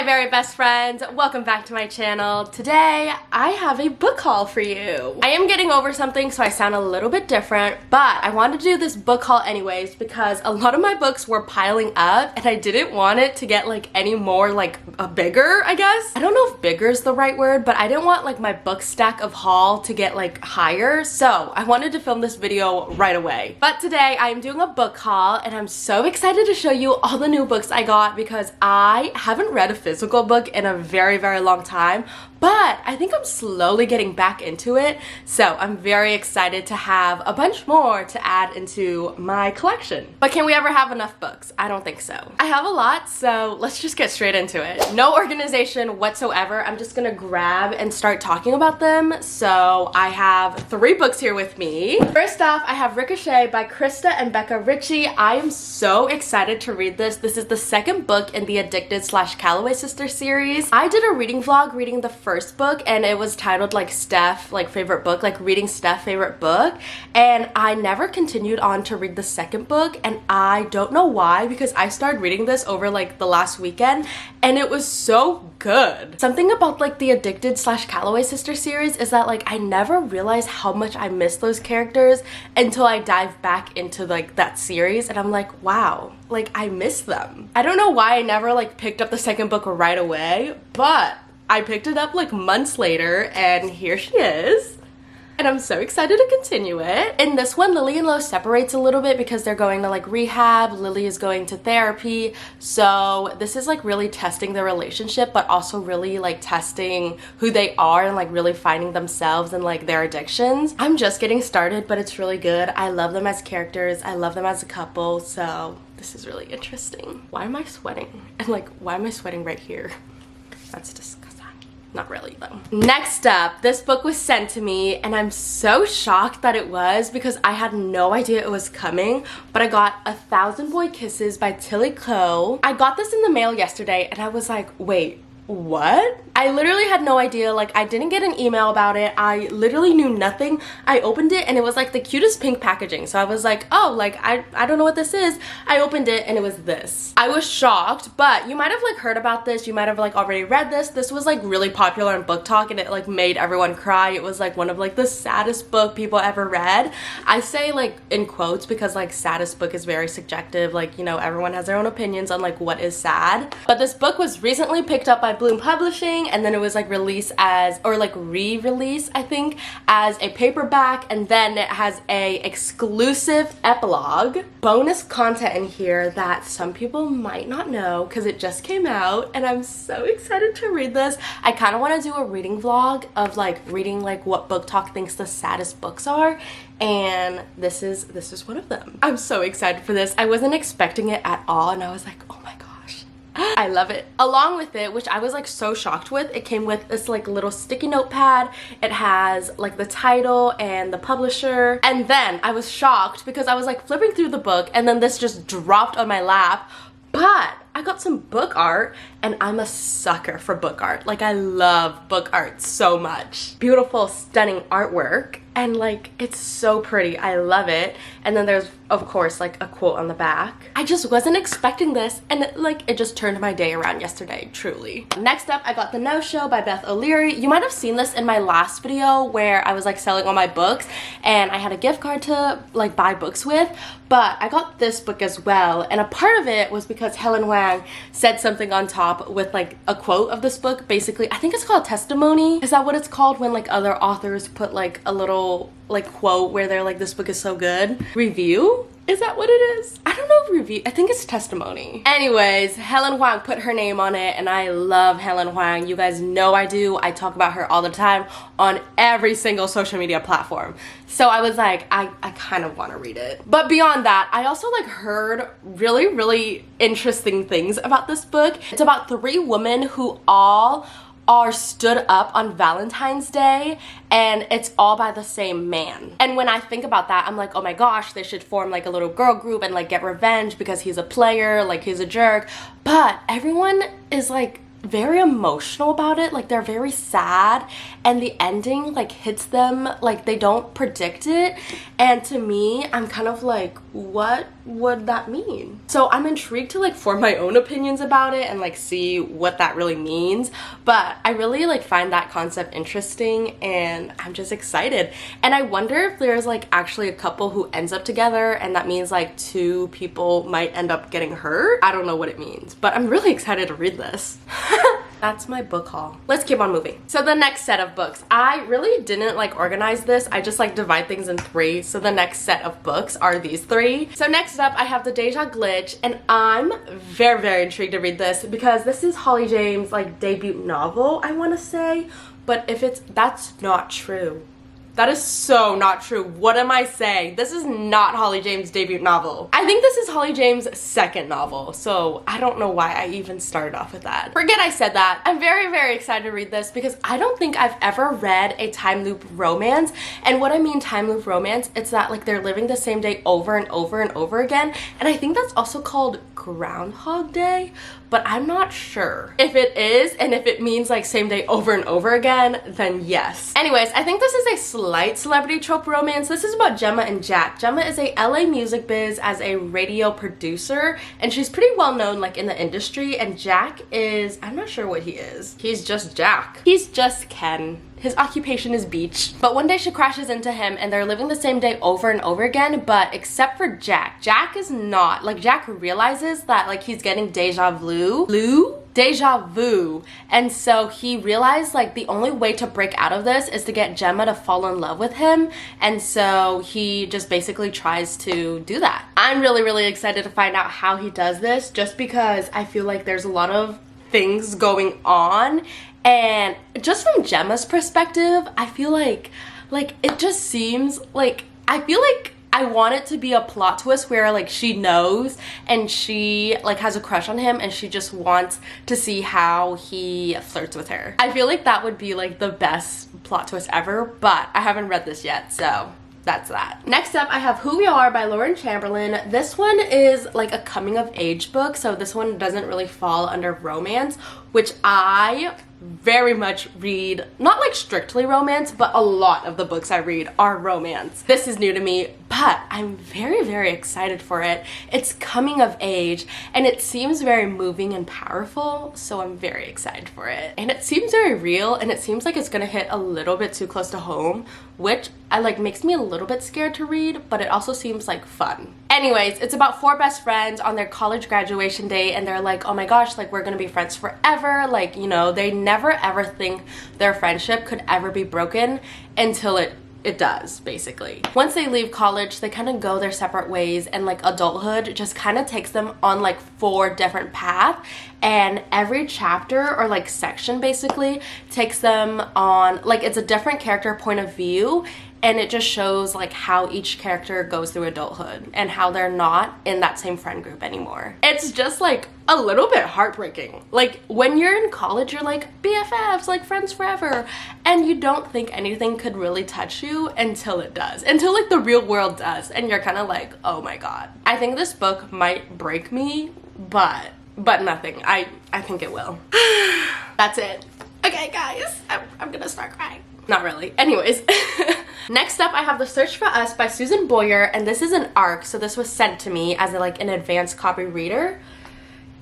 my very best friends, welcome back to my channel. Today, I have a book haul for you. I am getting over something, so I sound a little bit different, but I wanted to do this book haul anyways because a lot of my books were piling up and I didn't want it to get like any more like bigger, I guess. I don't know if bigger is the right word, but I didn't want like my book stack of haul to get like higher, so I wanted to film this video right away. But today, I am doing a book haul and I'm so excited to show you all the new books I got because I haven't read a physical book in a very long time, but I think I'm slowly getting back into it, so I'm very excited to have a bunch more to add into my collection. But can we ever have enough books? I don't think so. I have a lot, so let's just get straight into it. No organization whatsoever. I'm just gonna grab and start talking about them. So I have 3 books here with me. First off, I have Ricochet by Krista and Becca Ritchie. I am so excited to read this. This is the second book in the Addicted/Calloway Sisters series. I did a reading vlog reading the first book and it was titled like Steph, like favorite book, like reading Steph favorite book, and I never continued on to read the second book, and I don't know why because I started reading this over like the last weekend and it was so good. Something about like the Addicted/Calloway Sisters series is that like I never realized how much I miss those characters until I dive back into like that series and I'm like, wow, like I miss them. I don't know why I never like picked up the second book right away, but I picked it up like months later and here she is. And I'm so excited to continue it. In this one, Lily and Lo separates a little bit because they're going to like rehab. Lily is going to therapy. So this is like really testing their relationship, but also really like testing who they are and like really finding themselves and like their addictions. I'm just getting started, but it's really good. I love them as characters. I love them as a couple. So this is really interesting. Why am I sweating? And like, why am I sweating right here? That's disgusting. Not really though. Next up, this book was sent to me and I'm so shocked that it was because I had no idea it was coming, but I got A Thousand Boy Kisses by Tilly Coe. I got this in the mail yesterday and I was like, wait, what? I literally had no idea. Like, I didn't get an email about it. I literally knew nothing. I opened it and it was like the cutest pink packaging. So I was like, oh, like I don't know what this is. I opened it and it was this. I was shocked, but you might have like heard about this. You might have like already read this. This was like really popular in book talk and it like made everyone cry. It was like one of like the saddest book people ever read. I say like in quotes because like saddest book is very subjective. Like, you know, everyone has their own opinions on like what is sad. But this book was recently picked up by Bloom Publishing and then it was like released as, or like re-released I think, as a paperback, and then it has a exclusive epilogue bonus content in here that some people might not know because it just came out and I'm so excited to read this. I kind of want to do a reading vlog of like reading like what book talk thinks the saddest books are, and this is one of them. I'm so excited for this. I wasn't expecting it at all and I was like, oh my god, I love it. Along with it, which I was like so shocked with, it came with this like little sticky notepad. It has like the title and the publisher, and then I was shocked because I was like flipping through the book and then this just dropped on my lap. But I got some book art and I'm a sucker for book art. Like, I love book art so much. Beautiful, stunning artwork and like it's so pretty. I love it. And then there's of course like a quote on the back. I just wasn't expecting this and it just turned my day around yesterday, truly. Next up, I got The No Show by Beth O'Leary. You might have seen this in my last video where I was like selling all my books and I had a gift card to like buy books with, but I got this book as well, and a part of it was because Helen Wang said something on top with like a quote of this book. Basically, I think it's called testimony. Is that what it's called when like other authors put like a little like quote where they're like, this book is so good? Review? Is that what it is? I don't know if review, I think it's testimony. Anyways, Helen Wang put her name on it and I love Helen Wang. You guys know I do. I talk about her all the time on every single social media platform. So I was like, I kind of want to read it. But beyond that, I also like heard really interesting things about this book. It's about 3 women who all are stood up on Valentine's Day and it's all by the same man. And when I think about that, I'm like, oh my gosh, they should form like a little girl group and like get revenge because he's a player, like he's a jerk. But everyone is like very emotional about it. Like they're very sad and the ending like hits them like they don't predict it. And to me, I'm kind of like, what would that mean? So I'm intrigued to like form my own opinions about it and like see what that really means. But I really like find that concept interesting and I'm just excited. And I wonder if there's like actually a couple who ends up together and that means like two people might end up getting hurt. I don't know what it means, but I'm really excited to read this. That's my book haul. Let's keep on moving. So the next set of books, I really didn't like organize this. I just like divide things in three. So the next set of books are these three. So next up, I have The Deja Glitch, and I'm very, very intrigued to read this because this is Holly James' like debut novel, I want to say. But if that's not true. That is so not true. What am I saying? This is not Holly James' debut novel. I think this is Holly James' second novel, so I don't know why I even started off with that. Forget I said that. I'm very, very excited to read this because I don't think I've ever read a time loop romance. And what I mean time loop romance, it's that like they're living the same day over and over and over again. And I think that's also called Groundhog Day, but I'm not sure. If it is, and if it means like same day over and over again, then yes. Anyways, I think this is a slight celebrity trope romance. This is about Gemma and Jack. Gemma is a LA music biz as a radio producer, and she's pretty well known like in the industry, and Jack is, I'm not sure what he is. He's just Jack. He's just Ken. His occupation is beach. But one day she crashes into him and they're living the same day over and over again, but except for Jack. Jack is not. Like Jack realizes that like he's getting deja vu. Deja vu. And so he realized like the only way to break out of this is to get Gemma to fall in love with him. And so he just basically tries to do that. I'm really, really excited to find out how he does this just because I feel like there's a lot of things going on. And just from Gemma's perspective, I feel like it just seems like, I feel like I want it to be a plot twist where like she knows and she like has a crush on him and she just wants to see how he flirts with her. I feel like that would be like the best plot twist ever, but I haven't read this yet, so that's that. Next up, I have Who We Are by Lauren Chamberlain. This one is like a coming of age book, so this one doesn't really fall under romance, which I very much read, not like strictly romance, but a lot of the books I read are romance. This is new to me, but I'm very, very excited for it. It's coming of age and it seems very moving and powerful, so I'm very excited for it. And it seems very real and it seems like it's gonna hit a little bit too close to home, which I like makes me a little bit scared to read, but it also seems like fun. Anyways, it's about four best friends on their college graduation day and they're like, oh my gosh, like we're gonna be friends forever. Like, you know, they never ever think their friendship could ever be broken until it does, basically. Once they leave college, they kind of go their separate ways and like adulthood just kind of takes them on like four different paths, and every chapter or like section basically takes them on like it's a different character point of view, and it just shows like how each character goes through adulthood and how they're not in that same friend group anymore. It's just like a little bit heartbreaking. Like when you're in college, you're like BFFs, like friends forever, and you don't think anything could really touch you until it does, until like the real world does, and you're kind of like, oh my god. I think this book might break me, but nothing. I think it will. That's it. Okay guys, I'm gonna start crying. Not really. Anyways. Next up, I have The Search for Us by Susan Boyer, and this is an ARC, so this was sent to me as like an advanced copy reader.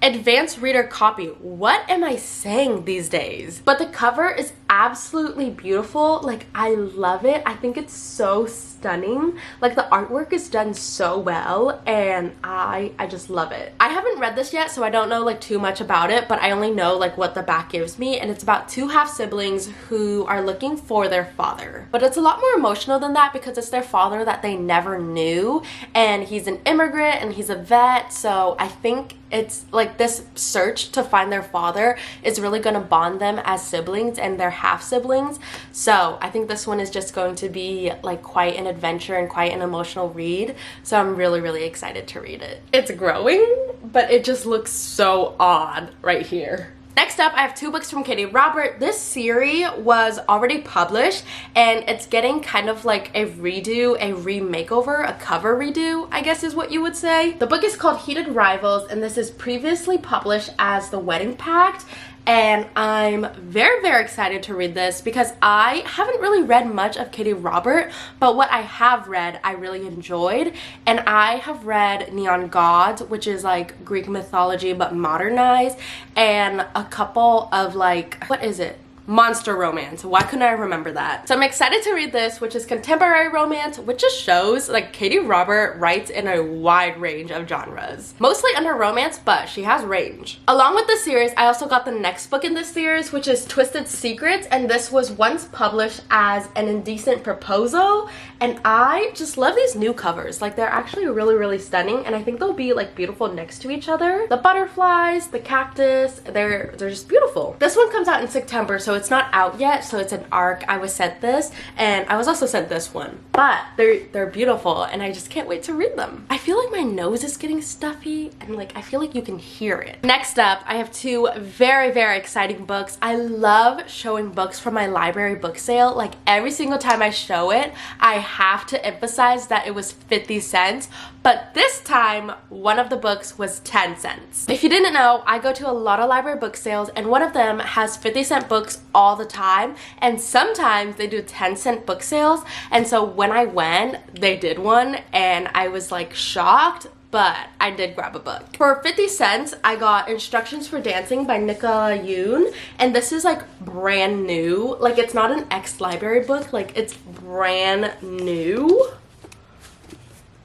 Advanced reader copy. What am I saying these days? But the cover is absolutely beautiful. Like, I love it. I think it's so stunning. Like, the artwork is done so well, and I just love it. I haven't read this yet, so I don't know like too much about it, but I only know like what the back gives me, and it's about two half siblings who are looking for their father. But it's a lot more emotional than that because it's their father that they never knew, and he's an immigrant and he's a vet, so I think it's like this search to find their father is really going to bond them as siblings and their half siblings. So I think this one is just going to be like quite an adventure and quite an emotional read. So I'm really, really excited to read it. It's growing, but it just looks so odd right here. Next up, I have two books from Katie Robert. This series was already published and it's getting kind of like a redo, a remakeover, a cover redo, I guess is what you would say. The book is called Heated Rivals, and this is previously published as The Wedding Pact. and I'm very, very excited to read this because I haven't really read much of Katee Robert, but what I have read I really enjoyed. And I have read Neon Gods, which is like Greek mythology but modernized, and a couple of like, what is it? Monster romance. Why couldn't I remember that? So I'm excited to read this, which is contemporary romance, which just shows like Katee Robert writes in a wide range of genres. Mostly under romance, but she has range. Along with this series, I also got the next book in this series, which is Twisted Secrets, and this was once published as An Indecent Proposal, and I just love these new covers. Like, they're actually really, really stunning, and I think they'll be like beautiful next to each other. The butterflies, the cactus, they're just beautiful. This one comes out in September, so it's not out yet, so it's an ARC. I was sent this, and I was also sent this one, but they're beautiful, and I just can't wait to read them. I feel like my nose is getting stuffy, and like I feel like you can hear it. Next up, I have two very, very exciting books. I love showing books from my library book sale. Like, every single time I show it, I have to emphasize that it was 50 cents, but this time one of the books was 10 cents. If you didn't know, I go to a lot of library book sales, and one of them has 50-cent books all the time, and sometimes they do 10-cent book sales. And so when I went, they did one, and I was like shocked, but I did grab a book. For 50 cents, I got Instructions for Dancing by Nicola Yoon, and this is like brand new. Like, it's not an ex-library book, like it's brand new.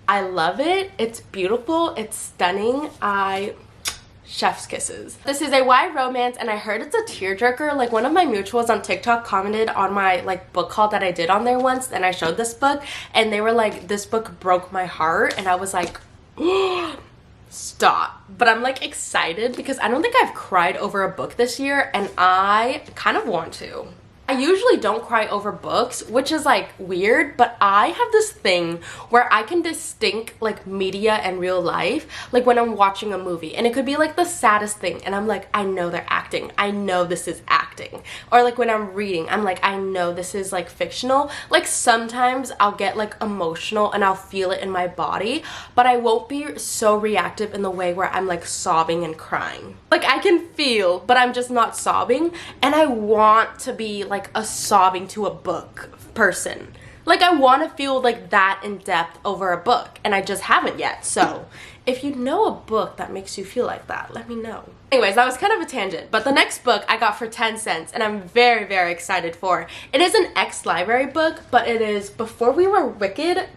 I love it. It's beautiful. It's stunning. Chef's kisses. This is a YA romance, and I heard it's a tearjerker. Like, one of my mutuals on TikTok commented on my like book haul that I did on there once, and I showed this book, and they were like, this book broke my heart, and I was like, stop. But I'm like excited because I don't think I've cried over a book this year, and I kind of want to. I usually don't cry over books, which is like weird, but I have this thing where I can distinct like media and real life, like when I'm watching a movie, and it could be like the saddest thing, and I'm like, I know they're acting, I know this is acting. Or like when I'm reading, I'm like, I know this is like fictional. Like, sometimes I'll get like emotional and I'll feel it in my body, but I won't be so reactive in the way where I'm like sobbing and crying. Like, I can feel, but I'm just not sobbing, and I want to be like a sobbing to a book person. Like, I want to feel like that in depth over a book, and I just haven't yet. So if you know a book that makes you feel like that, let me know. Anyways, that was kind of a tangent, but the next book I got for 10 cents, and I'm very, very excited for. It is an ex-library book, but it is Before We Were Wicked?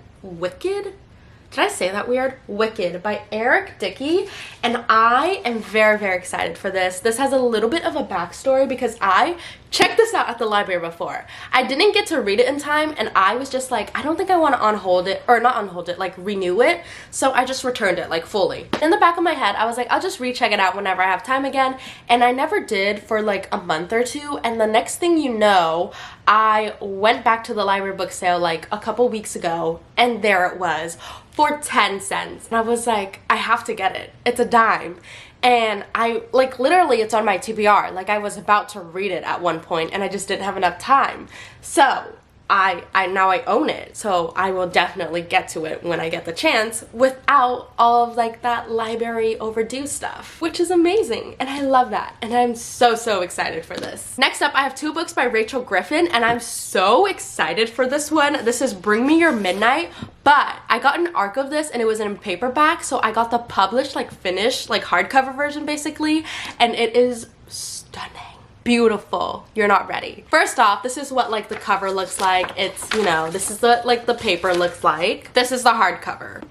Did I say that weird? Wicked by Eric Dickey, and I am very, very excited for this. This has a little bit of a backstory because I checked this out at the library before. I didn't get to read it in time, and I was just like, I don't think I want to like renew it, so I just returned it like fully. In the back of my head, I was like, I'll just recheck it out whenever I have time again, and I never did for like a month or two, and the next thing you know, I went back to the library book sale like a couple weeks ago, and there it was for 10 cents. And I was like, I have to get it. It's a dime. And I, like, literally it's on my TBR. Like, I was about to read it at one point, and I just didn't have enough time. So now I own it, so I will definitely get to it when I get the chance without all of like that library overdue stuff, which is amazing, and I love that, and I'm so, so excited for this. Next up, I have two books by Rachel Griffin, and I'm so excited for this one. This is Bring Me Your Midnight, but I got an ARC of this, and it was in paperback, so I got the published, like finished, like hardcover version basically, and it is stunning. Beautiful. You're not ready. First off, this is what like the cover looks like. It's, you know, this is what like the paper looks like. This is the hardcover.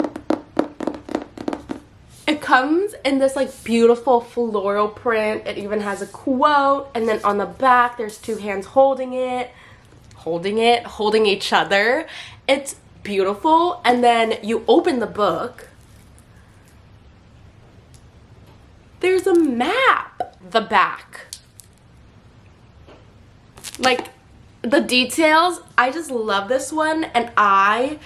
It comes in this like beautiful floral print. It even has a quote, and then on the back there's two hands holding each other. It's beautiful. And then you open the book. There's a map. The back. Like, the details, I just love this one, and I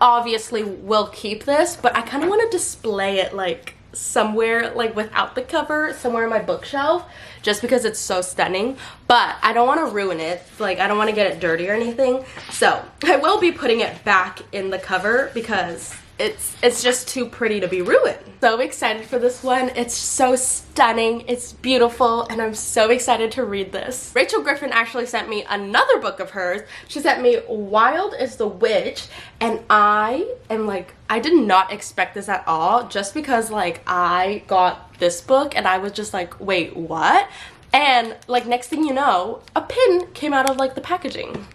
obviously will keep this, but I kind of want to display it like somewhere like without the cover, somewhere on my bookshelf, just because it's so stunning. But I don't want to ruin it, like I don't want to get it dirty or anything, so I will be putting it back in the cover because it's just too pretty to be ruined. So excited for this one. It's so stunning, it's beautiful, and I'm so excited to read this. Rachel Griffin actually sent me another book of hers. She sent me Wild is the Witch, and I am like, I did not expect this at all, just because like I got this book and I was just like, wait, what? And like next thing you know, a pin came out of like the packaging.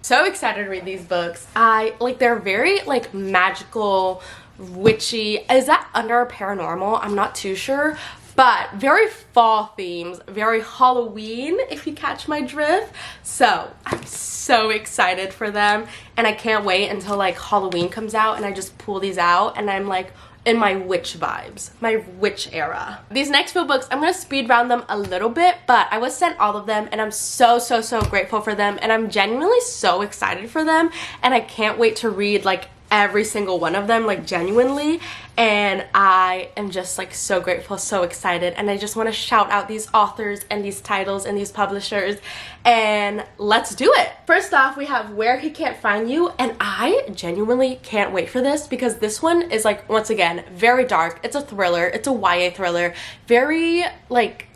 So excited to read these books. They're very like magical, witchy. Is that under paranormal? I'm not too sure, but very fall themes, very Halloween, if you catch my drift. So I'm so excited for them, and I can't wait until like Halloween comes out and I just pull these out and I'm like in my witch vibes, my witch era. These next few books, I'm gonna speed round them a little bit, but I was sent all of them and I'm so grateful for them, and I'm genuinely so excited for them, and I can't wait to read like every single one of them, like genuinely, and I am just like so grateful, so excited, and I just want to shout out these authors and these titles and these publishers, and let's do it. First off, we have Where He Can't Find You, and I genuinely can't wait for this because this one is like, once again, very dark. It's a thriller, it's a YA thriller, very like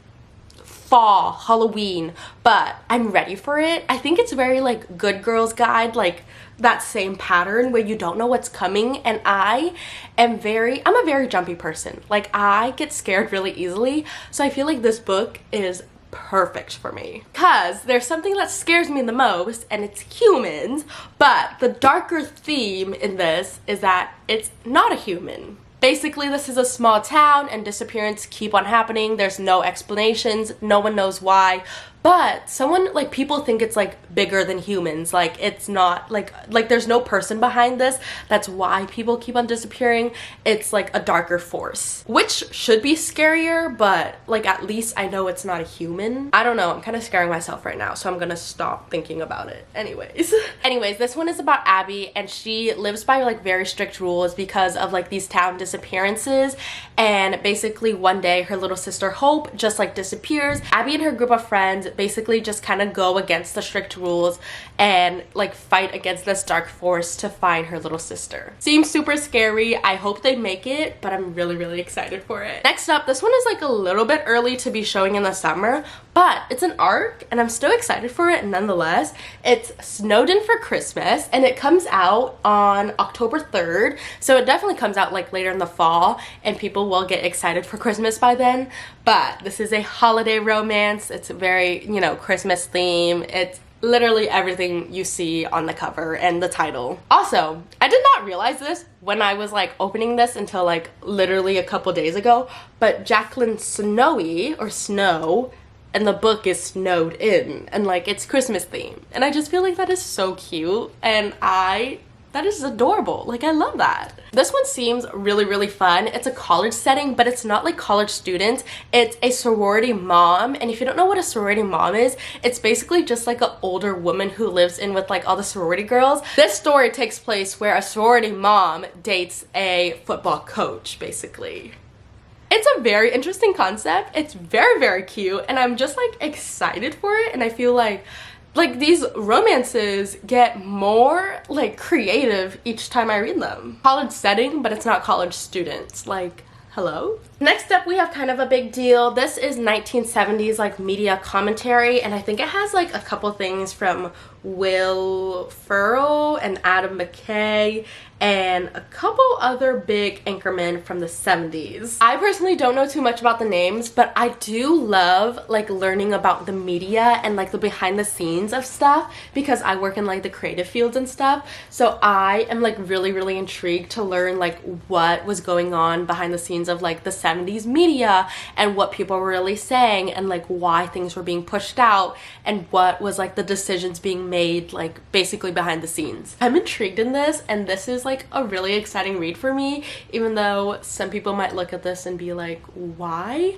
fall, Halloween, but I'm ready for it. I think it's very like Good Girls Guide, like that same pattern where you don't know what's coming, and I'm a very jumpy person. Like I get scared really easily, so I feel like this book is perfect for me because there's something that scares me the most, and it's humans, but the darker theme in this is that it's not a human. Basically, this is a small town and disappearances keep on happening. There's no explanations, no one knows why, but people think it's like bigger than humans. Like it's not like there's no person behind this. That's why people keep on disappearing. It's like a darker force, which should be scarier, but like at least I know it's not a human. I don't know, I'm kind of scaring myself right now, so I'm gonna stop thinking about it. Anyways, this one is about Abby, and she lives by like very strict rules because of like these town disappearances, and basically one day her little sister Hope just like disappears. Abby and her group of friends basically just kind of go against the strict rules and like fight against this dark force to find her little sister. Seems super scary. I hope they make it, but I'm really excited for it. Next up, this one is like a little bit early to be showing in the summer, but it's an arc and I'm still excited for it nonetheless. It's Snowden for Christmas, and it comes out on October 3rd, so it definitely comes out like later in the fall and people will get excited for Christmas by then. But this is a holiday romance. It's a very, you know, Christmas theme. It's literally everything you see on the cover and the title. Also, I did not realize this when I was like opening this until like literally a couple days ago, but Jacqueline Snowy, or Snow, and the book is Snowed In, and like it's Christmas theme, and I just feel like that is so cute, and that is adorable. Like, I love that. This one seems really fun. It's a college setting, but it's not like college students. It's a sorority mom, and if you don't know what a sorority mom is, it's basically just like an older woman who lives in with like all the sorority girls. This story takes place where a sorority mom dates a football coach, basically. It's a very interesting concept. It's very cute, and I'm just like excited for it, and I feel like these romances get more like creative each time I read them. College setting, but it's not college students. Like, hello? Next up, we have kind of a big deal. This is 1970s like media commentary, and I think it has like a couple things from Will Ferrell and Adam McKay and a couple other big anchormen from the 70s. I personally don't know too much about the names, but I do love like learning about the media and like the behind the scenes of stuff because I work in like the creative fields and stuff. So I am like really intrigued to learn like what was going on behind the scenes of like the 70s media and what people were really saying and like why things were being pushed out and what was like the decisions being made like basically behind the scenes. I'm intrigued in this, and this is like a really exciting read for me, even though some people might look at this and be like, why?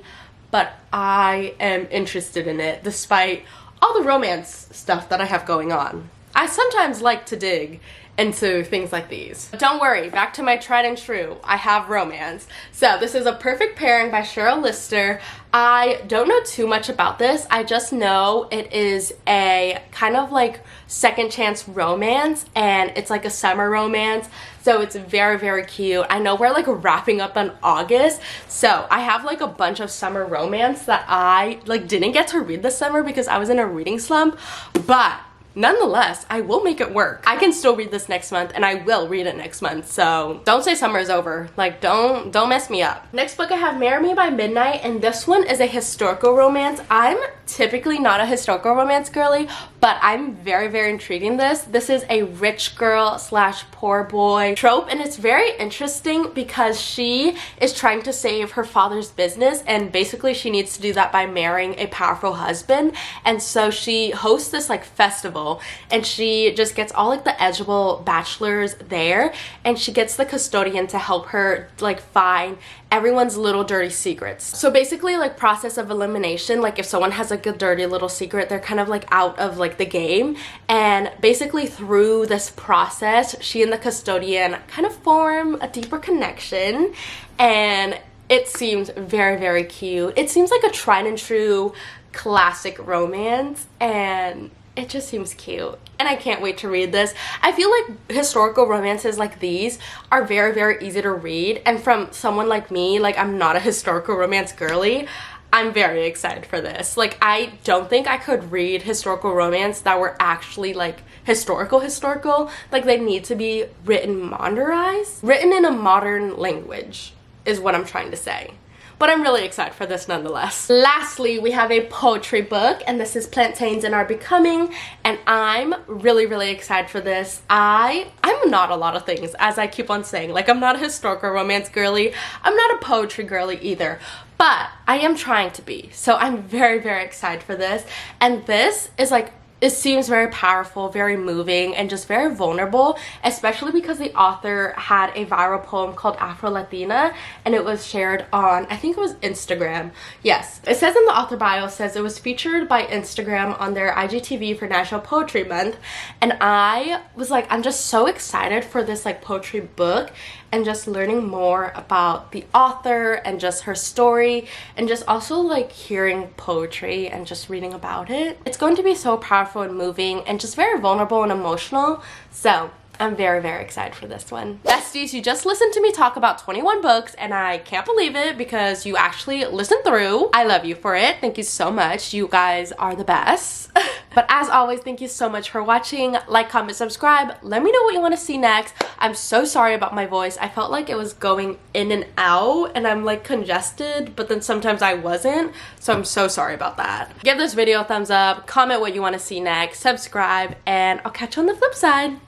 But I am interested in it despite all the romance stuff that I have going on. I sometimes like to dig into things like these. But don't worry, back to my tried and true. I have romance. So this is A Perfect Pairing by Cheryl Lister. I don't know too much about this. I just know it is a kind of like second chance romance, and it's like a summer romance. So it's very, very cute. I know we're like wrapping up on August, so I have like a bunch of summer romance that I like didn't get to read this summer because I was in a reading slump, but nonetheless, I will make it work. I can still read this next month, and I will read it next month, so don't say summer is over. Like, don't mess me up. Next book I have Marry Me by Midnight, and this one is a historical romance. I'm typically not a historical romance girly, but I'm very, very intrigued in this. This is a rich girl slash poor boy trope, and it's very interesting because she is trying to save her father's business, and basically she needs to do that by marrying a powerful husband. And so she hosts this like festival, and she just gets all like the eligible bachelors there, and she gets the custodian to help her like find everyone's little dirty secrets. So basically, like, process of elimination, like if someone has like a dirty little secret, they're kind of like out of like the game. And basically through this process, she and the custodian kind of form a deeper connection, and it seems very, very cute. It seems like a tried and true classic romance, and it just seems cute, and I can't wait to read this. I feel like historical romances like these are very, very easy to read, and from someone like me, like I'm not a historical romance girly, I'm very excited for this. Like, I don't think I could read historical romance that were actually like historical. Like, they need to be written in a modern language is what I'm trying to say. But I'm really excited for this nonetheless. Lastly, we have a poetry book, and this is Plantains and Are Becoming, and I'm really, really excited for this. I'm not a lot of things, as I keep on saying. Like, I'm not a historical romance girly. I'm not a poetry girly either. But I am trying to be. So I'm very, very excited for this. And this is like, it seems very powerful, very moving, and just very vulnerable, especially because the author had a viral poem called Afro Latina, and it was shared on, I think it was Instagram. Yes, it says in the author bio, says it was featured by Instagram on their IGTV for National Poetry Month, and I was like, I'm just so excited for this like poetry book, and just learning more about the author and just her story, and just also like hearing poetry and just reading about it. It's going to be so powerful and moving and just very vulnerable and emotional. So I'm very, very excited for this one. Besties, you just listened to me talk about 21 books, and I can't believe it because you actually listened through. I love you for it. Thank you so much. You guys are the best. But as always, thank you so much for watching. Like, comment, subscribe. Let me know what you want to see next. I'm so sorry about my voice. I felt like it was going in and out, and I'm like congested, but then sometimes I wasn't. So I'm so sorry about that. Give this video a thumbs up. Comment what you want to see next. Subscribe, and I'll catch you on the flip side.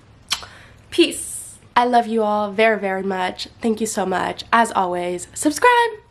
Peace. I love you all very, very much. Thank you so much. As always, subscribe.